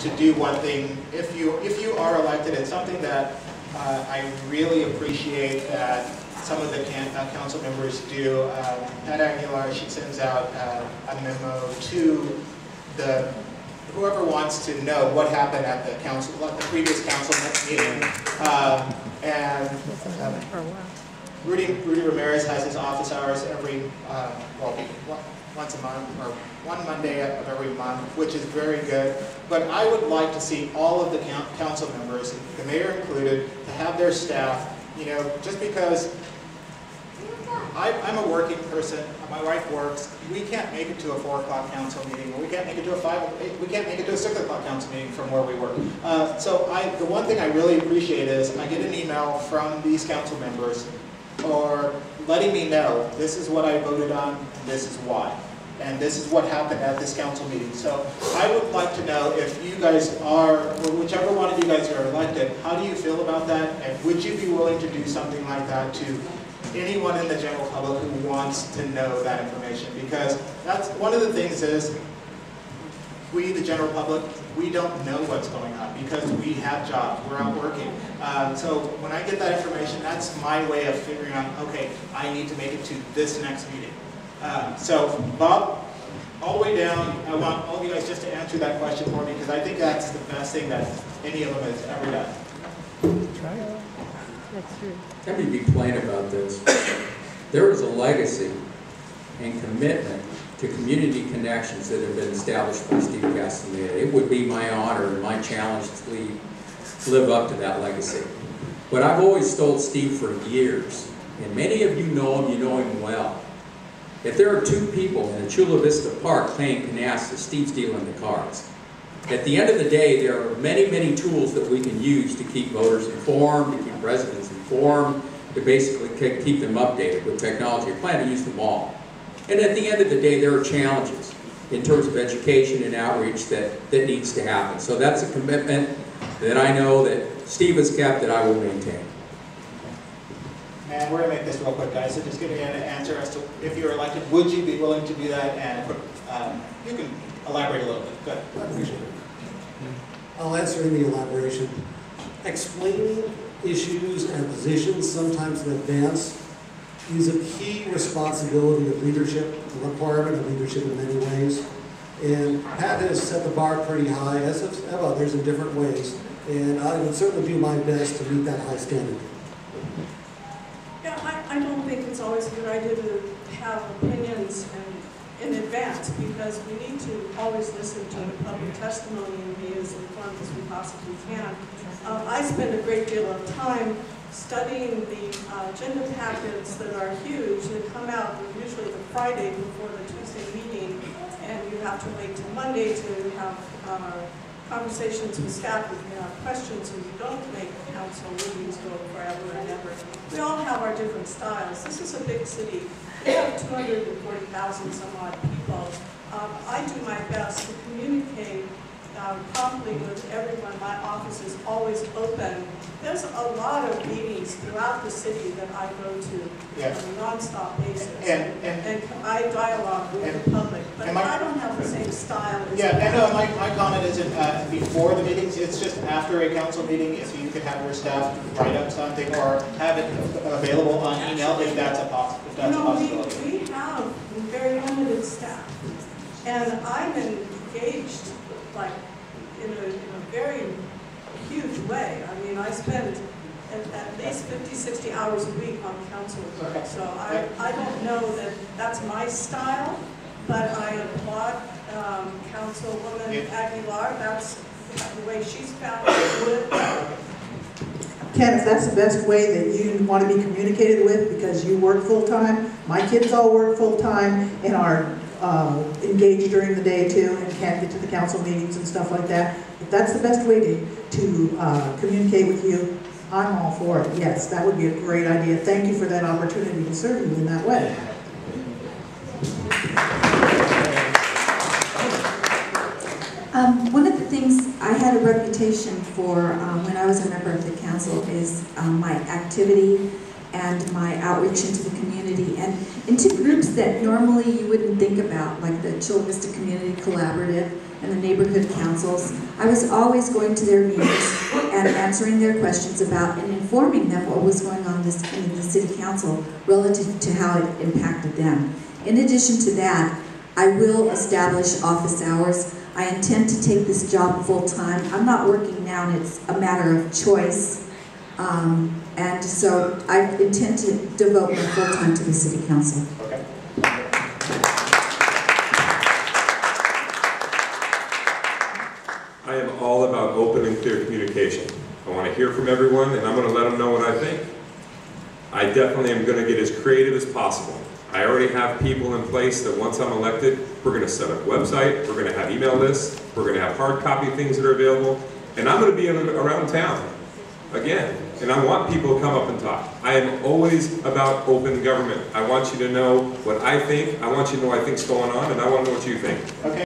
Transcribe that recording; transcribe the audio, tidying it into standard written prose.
to do one thing. If you are elected, it's something that I really appreciate that some of the council members do. Pat Aguilar, she sends out a memo to whoever wants to know what happened at the previous council meeting. Rudy Ramirez has his office hours every, once a month, or one Monday of every month, which is very good. But I would like to see all of the council members, the mayor included, to have their staff, just because I'm a working person, my wife works, we can't make it to a 4 o'clock council meeting, or we can't make it to we can't make it to a 6 o'clock council meeting from where we work. So the one thing I really appreciate is I get an email from these council members or letting me know this is what I voted on, and this is why. And this is what happened at this council meeting. So I would like to know if you guys are, or whichever one of you guys are elected, how do you feel about that? And would you be willing to do something like that to anyone in the general public who wants to know that information? Because that's one of the things is, we, the general public, we don't know what's going on because we have jobs, we're out working. So when I get that information, that's my way of figuring out, okay, I need to make it to this next meeting. So Bob, all the way down, I want all of you guys just to answer that question for me, because I think that's the best thing that any of them has ever done. That's true. Let me be plain about this. There is a legacy and commitment to community connections that have been established by Steve Castaneda. It would be my honor and my challenge to live up to that legacy. But I've always told Steve for years, and many of you know him well. If there are 2 people in a Chula Vista park playing canasta, Steve's dealing the cards. At the end of the day, there are many, many tools that we can use to keep voters informed, to keep residents informed, to basically keep them updated with technology. I plan to use them all. And at the end of the day, there are challenges in terms of education and outreach that needs to happen. So that's a commitment that I know that Steve has kept, that I will maintain. And we're going to make this real quick, guys. So just give me an answer as to if you're elected, would you be willing to do that? And you can elaborate a little bit. Go ahead. I appreciate it. I'll answer in the elaboration. Explaining issues and positions, sometimes in advance, is a key responsibility of leadership, a requirement of leadership in many ways. And Pat has set the bar pretty high, as have others in different ways. And I would certainly do my best to meet that high standard. Yeah, I don't think it's always a good idea to have opinions in advance, because we need to always listen to the public testimony and be as informed as we possibly can. I spend a great deal of time studying the agenda packets that are huge that come out usually the Friday before the Tuesday meeting, and you have to wait till Monday to have conversations with staff if you have questions, and you don't make council meetings go forever and ever. We all have our different styles. This is a big city. We have 240,000 some odd people. I do my best to communicate promptly with everyone. My office is always open. There's a lot of meetings throughout the city that I go to on a non-stop basis. And I dialogue with the public. But I don't have the same style as my comment isn't before the meetings, it's just after a council meeting, if you could have your staff write up something or have it available on email, if that's a possibility. We have very limited staff. And I'm engaged like in a very huge way. I mean, I spend at least 50, 60 hours a week on council work. So I don't know that that's my style, but I applaud Councilwoman Aguilar. That's the way she's found it. Ken, if that's the best way that you want to be communicated with, because you work full-time, my kids all work full-time and are engaged during the day too, and can't get to the council meetings and stuff like that. If that's the best way to communicate with you, I'm all for it. Yes, that would be a great idea. Thank you for that opportunity to serve you in that way. One of the things I had a reputation for when I was a member of the council is my activity and my outreach into the community. community and into groups that normally you wouldn't think about, like the Chula Vista Community Collaborative and the neighborhood councils. I was always going to their meetings and answering their questions about and informing them what was going on in the city council relative to how it impacted them. In addition to that, I will establish office hours. I intend to take this job full-time. I'm not working now, and it's a matter of choice. And so I intend to devote my full-time to the city council. Okay. I am all about open and clear communication. I want to hear from everyone, and I'm going to let them know what I think. I definitely am going to get as creative as possible. I already have people in place that once I'm elected, we're going to set up a website, we're going to have email lists, we're going to have hard copy things that are available, and I'm going to be around town, again, and I want people to come up and talk. I am always about open government. I want you to know what I think, I want you to know what I think's going on, and I want to know what you think. Okay.